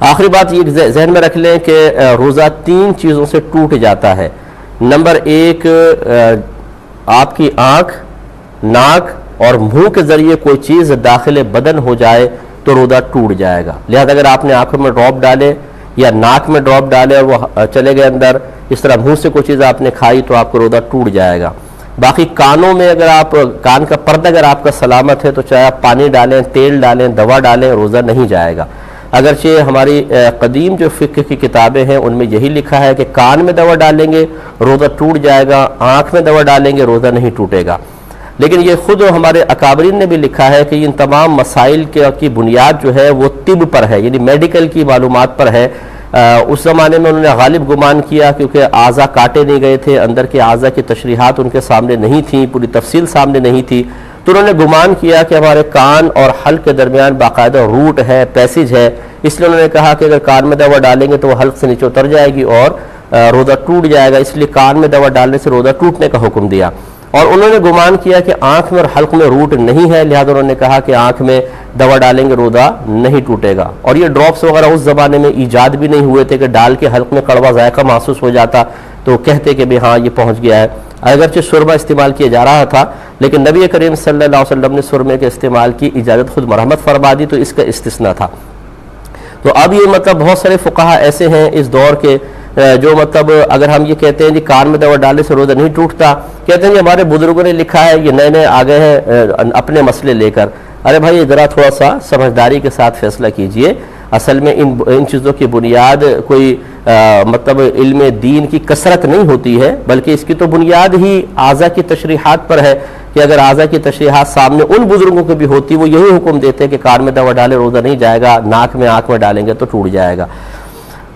آخری بات یہ ذہن میں رکھ لیں کہ روزہ 3 چیزوں سے ٹوٹ جاتا ہے. نمبر 1 آپ کی آنکھ، ناک اور منہ کے ذریعے کوئی چیز داخل بدن ہو جائے تو روزہ ٹوٹ جائے گا. لہذا اگر آپ نے آنکھوں میں ڈراپ ڈالے یا ناک میں ڈراپ ڈالے اور وہ چلے گئے اندر، اس طرح منہ سے کوئی چیز آپ نے کھائی تو آپ کو روزہ ٹوٹ جائے گا. باقی کانوں میں اگر آپ کان کا پردہ اگر آپ کا سلامت ہے تو چاہے آپ پانی ڈالیں، تیل ڈالیں، دوا ڈالیں، روزہ نہیں جائے گا. اگرچہ ہماری قدیم جو فقہ کی کتابیں ہیں ان میں یہی لکھا ہے کہ کان میں دوا ڈالیں گے روزہ ٹوٹ جائے گا، آنکھ میں دوا ڈالیں گے روزہ نہیں ٹوٹے گا. لیکن یہ خود ہمارے اکابرین نے بھی لکھا ہے کہ ان تمام مسائل کی بنیاد جو ہے وہ طب پر ہے، یعنی میڈیکل کی معلومات پر ہے. اس زمانے میں انہوں نے غالب گمان کیا کیونکہ اعضاء کاٹے نہیں گئے تھے، اندر کے اعضاء کی تشریحات ان کے سامنے نہیں تھیں، پوری تفصیل سامنے نہیں تھی، تو انہوں نے گمان کیا کہ ہمارے کان اور حلق کے درمیان باقاعدہ روٹ ہے، پیسیج ہے، اس لیے انہوں نے کہا کہ اگر کان میں دوا ڈالیں گے تو وہ حلق سے نیچے اتر جائے گی اور روزہ ٹوٹ جائے گا، اس لیے کان میں دوا ڈالنے سے روزہ ٹوٹنے کا حکم دیا. اور انہوں نے گمان کیا کہ آنکھ میں اور حلق میں روٹ نہیں ہے، لہذا انہوں نے کہا کہ آنکھ میں دوا ڈالیں گے روزہ نہیں ٹوٹے گا. اور یہ ڈراپس وغیرہ اس زمانے میں ایجاد بھی نہیں ہوئے تھے کہ ڈال کے حلق میں کڑوا ذائقہ محسوس ہو جاتا تو کہتے کہ بھی ہاں یہ پہنچ گیا ہے. اگرچہ سرما استعمال کیا جا رہا تھا لیکن نبی کریم صلی اللہ علیہ وسلم نے سرمے کے استعمال کی اجازت خود مرحمت فرما دی تو اس کا استثناء تھا. تو اب یہ بہت سارے فقہا ایسے ہیں اس دور کے جو اگر ہم یہ کہتے ہیں جی کان میں دوا ڈالنے سے روزہ نہیں ٹوٹتا، کہتے ہیں جی ہمارے بزرگوں نے لکھا ہے، یہ نئے نئے آ گئے ہیں اپنے مسئلے لے کر. ارے بھائی ذرا تھوڑا سا سمجھداری کے ساتھ فیصلہ کیجئے. اصل میں ان چیزوں کی بنیاد کوئی علم دین کی کثرت نہیں ہوتی ہے، بلکہ اس کی تو بنیاد ہی اعضاء کی تشریحات پر ہے کہ اگر اعضاء کی تشریحات سامنے ان بزرگوں کی بھی ہوتی وہ یہی حکم دیتے کہ کان میں دوا ڈالے روزہ نہیں جائے گا، ناک میں آنکھ میں ڈالیں گے تو ٹوٹ جائے گا.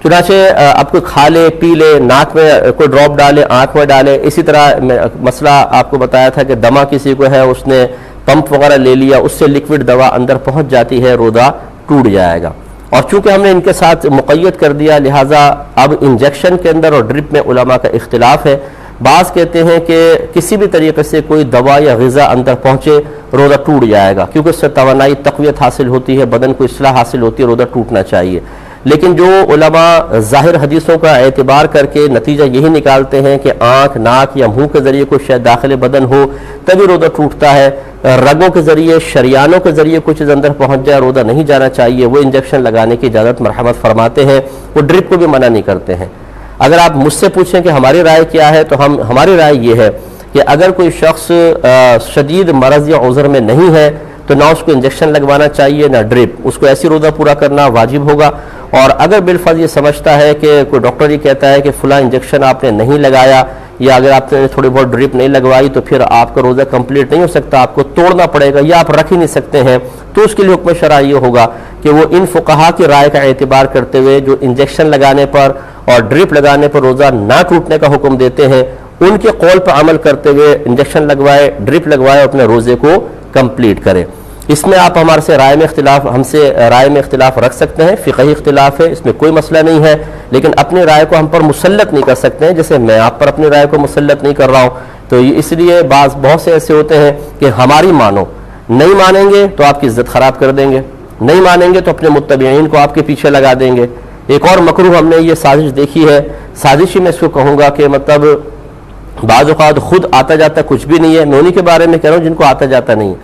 چنانچہ اب کوئی کھا لے پی لے، ناک میں کوئی ڈراپ ڈالے، آنکھ میں ڈالے. اسی طرح مسئلہ آپ کو بتایا تھا کہ دمہ کسی کو ہے، اس نے پمپ وغیرہ لے لیا، اس سے لکوڈ دوا اندر پہنچ جاتی ہے، روزہ ٹوٹ جائے گا. اور چونکہ ہم نے ان کے ساتھ مقید کر دیا لہٰذا اب انجیکشن کے اندر اور ڈرپ میں علماء کا اختلاف ہے. بعض کہتے ہیں کہ کسی بھی طریقے سے کوئی دوا یا غذا اندر پہنچے روزہ ٹوٹ جائے گا کیونکہ اس سے توانائی تقویت حاصل ہوتی ہے، بدن کو اصلاح حاصل ہوتی ہے، روزہ ٹوٹنا چاہیے. لیکن جو علماء ظاہر حدیثوں کا اعتبار کر کے نتیجہ یہی نکالتے ہیں کہ آنکھ، ناک یا منہ کے ذریعے کوئی شے داخل بدن ہو تبھی روزہ ٹوٹتا ہے، رگوں کے ذریعے، شریانوں کے ذریعے کچھ چیز اندر پہنچ جائے روزہ نہیں جانا چاہیے، وہ انجیکشن لگانے کی اجازت مرحمت فرماتے ہیں، وہ ڈرپ کو بھی منع نہیں کرتے ہیں. اگر آپ مجھ سے پوچھیں کہ ہماری رائے کیا ہے تو ہماری رائے یہ ہے کہ اگر کوئی شخص شدید مرض یا عذر میں نہیں ہے تو نہ اس کو انجیکشن لگوانا چاہیے نہ ڈرپ، اس کو ایسی روزہ پورا کرنا واجب ہوگا. اور اگر بالفرض یہ سمجھتا ہے کہ کوئی ڈاکٹر یہ کہتا ہے کہ فلاں انجیکشن آپ نے نہیں لگایا یا اگر آپ نے تھوڑی بہت ڈرپ نہیں لگوائی تو پھر آپ کا روزہ کمپلیٹ نہیں ہو سکتا، آپ کو توڑنا پڑے گا یا آپ رکھ ہی نہیں سکتے ہیں، تو اس کے لیے حکم شرعی یہ ہوگا کہ وہ ان فقہا کی رائے کا اعتبار کرتے ہوئے جو انجیکشن لگانے پر اور ڈرپ لگانے پر روزہ نہ ٹوٹنے کا حکم دیتے ہیں ان کے قول پر عمل کرتے ہوئے انجیکشن لگوائے، ڈرپ لگوائے، اپنے روزے کو کمپلیٹ کرے. اس میں آپ ہم سے رائے میں اختلاف رکھ سکتے ہیں، فقہی اختلاف ہے، اس میں کوئی مسئلہ نہیں ہے، لیکن اپنی رائے کو ہم پر مسلط نہیں کر سکتے ہیں جیسے میں آپ پر اپنی رائے کو مسلط نہیں کر رہا ہوں. تو اس لیے بہت سے ایسے ہوتے ہیں کہ ہماری مانو، نہیں مانیں گے تو آپ کی عزت خراب کر دیں گے، نہیں مانیں گے تو اپنے متبعین کو آپ کے پیچھے لگا دیں گے. ایک اور مکروہ ہم نے یہ سازش دیکھی ہے، سازش ہی میں اس کو کہوں گا کہ بعض اوقات خود آتا جاتا کچھ بھی نہیں ہے، میں انہی کے بارے میں کہہ رہا ہوں جن کو آتا جاتا نہیں،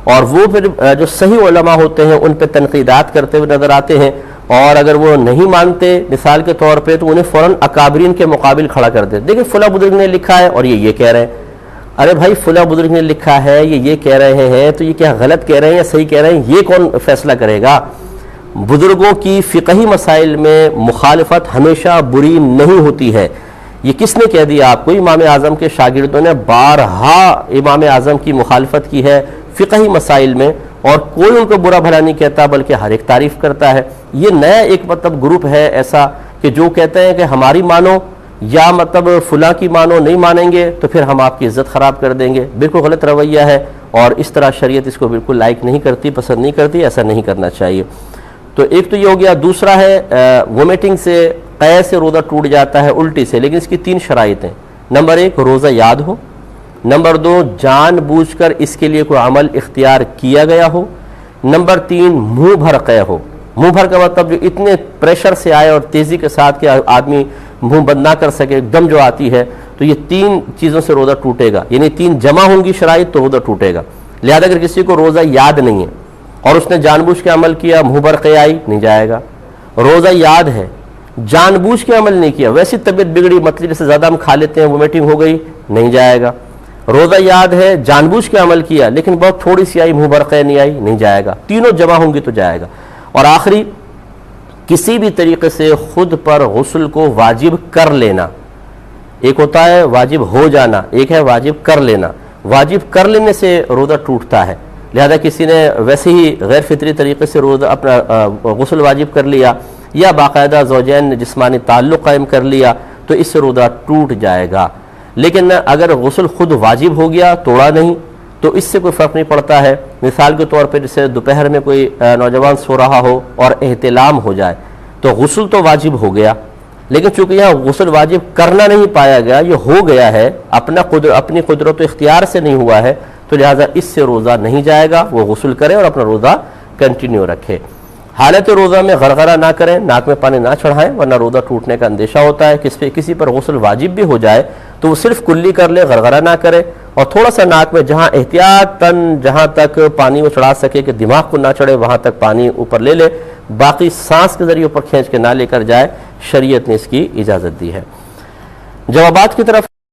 اور وہ پھر جو صحیح علماء ہوتے ہیں ان پہ تنقیدات کرتے ہوئے نظر آتے ہیں، اور اگر وہ نہیں مانتے مثال کے طور پہ تو انہیں فوراً اکابرین کے مقابل کھڑا کر دیتے. دیکھیں فلاں بزرگ نے لکھا ہے اور یہ کہہ رہے ہیں. ارے بھائی فلاں بزرگ نے لکھا ہے یہ کہہ رہے ہیں تو یہ کیا غلط کہہ رہے ہیں یا صحیح کہہ رہے ہیں، یہ کون فیصلہ کرے گا؟ بزرگوں کی فقہی مسائل میں مخالفت ہمیشہ بری نہیں ہوتی ہے. یہ کس نے کہہ دیا آپ کو؟ امام اعظم کے شاگردوں نے بارہا امام اعظم کی مخالفت کی ہے فقہی مسائل میں، اور کوئی ان کو برا بھلا نہیں کہتا بلکہ ہر ایک تعریف کرتا ہے. یہ نیا ایک گروپ ہے ایسا کہ جو کہتے ہیں کہ ہماری مانو یا فلاں کی مانو، نہیں مانیں گے تو پھر ہم آپ کی عزت خراب کر دیں گے. بالکل غلط رویہ ہے اور اس طرح شریعت اس کو بالکل لائک نہیں کرتی، پسند نہیں کرتی، ایسا نہیں کرنا چاہیے. تو ایک تو یہ ہو گیا. دوسرا ہے وومیٹنگ سے، قے سے روزہ ٹوٹ جاتا ہے، الٹی سے، لیکن اس کی 3 شرائط ہیں. نمبر 1 روزہ یاد ہو، نمبر 2 جان بوجھ کر اس کے لیے کوئی عمل اختیار کیا گیا ہو، نمبر 3 منہ بھر قے ہو. منہ بھر کا مطلب جو اتنے پریشر سے آئے اور تیزی کے ساتھ کہ آدمی منہ بند نہ کر سکے، دم جو آتی ہے، تو یہ 3 چیزوں سے روزہ ٹوٹے گا، یعنی 3 جمع ہوں گی شرائط تو روزہ ٹوٹے گا۔ لہذا اگر کسی کو روزہ یاد نہیں ہے اور اس نے جان بوجھ کے عمل کیا، منہ بھر قے آئی، نہیں جائے گا۔ روزہ یاد ہے، جان بوجھ کے عمل نہیں کیا، ویسی طبیعت بگڑی، مطلب جیسے زیادہ ہم کھا لیتے ہیں، وومیٹنگ ہو گئی، نہیں جائے گا۔ روزہ یاد ہے، جان بوجھ کے عمل کیا لیکن بہت تھوڑی سی آئی، منہ بھر قے نہیں آئی، نہیں جائے گا۔ تینوں جمع ہوں گی تو جائے گا۔ اور آخری، کسی بھی طریقے سے خود پر غسل کو واجب کر لینا، ایک ہوتا ہے واجب ہو جانا، ایک ہے واجب کر لینا۔ واجب کر لینے سے روزہ ٹوٹتا ہے، لہذا کسی نے ویسے ہی غیر فطری طریقے سے روزہ اپنا غسل واجب کر لیا یا باقاعدہ زوجین نے جسمانی تعلق قائم کر لیا تو اس سے روزہ ٹوٹ جائے گا۔ لیکن اگر غسل خود واجب ہو گیا، توڑا نہیں، تو اس سے کوئی فرق نہیں پڑتا ہے۔ مثال کے طور پہ جیسے دوپہر میں کوئی نوجوان سو رہا ہو اور احتلام ہو جائے تو غسل تو واجب ہو گیا، لیکن چونکہ یہاں غسل واجب کرنا نہیں پایا گیا، یہ ہو گیا ہے، اپنی قدرت و اختیار سے نہیں ہوا ہے، تو لہٰذا اس سے روزہ نہیں جائے گا، وہ غسل کرے اور اپنا روزہ کنٹینیو رکھے۔ حالت روزہ میں غرغرہ نہ کریں، ناک میں پانی نہ چڑھائیں، ورنہ روزہ ٹوٹنے کا اندیشہ ہوتا ہے۔ کسی پر غسل واجب بھی ہو جائے تو وہ صرف کلی کر لے، غرغرہ نہ کرے، اور تھوڑا سا ناک میں جہاں احتیاطاً جہاں تک پانی وہ چڑھا سکے کہ دماغ کو نہ چڑھے وہاں تک پانی اوپر لے لے، باقی سانس کے ذریعے اوپر کھینچ کے نہ لے کر جائے، شریعت نے اس کی اجازت دی ہے۔ جوابات کی طرف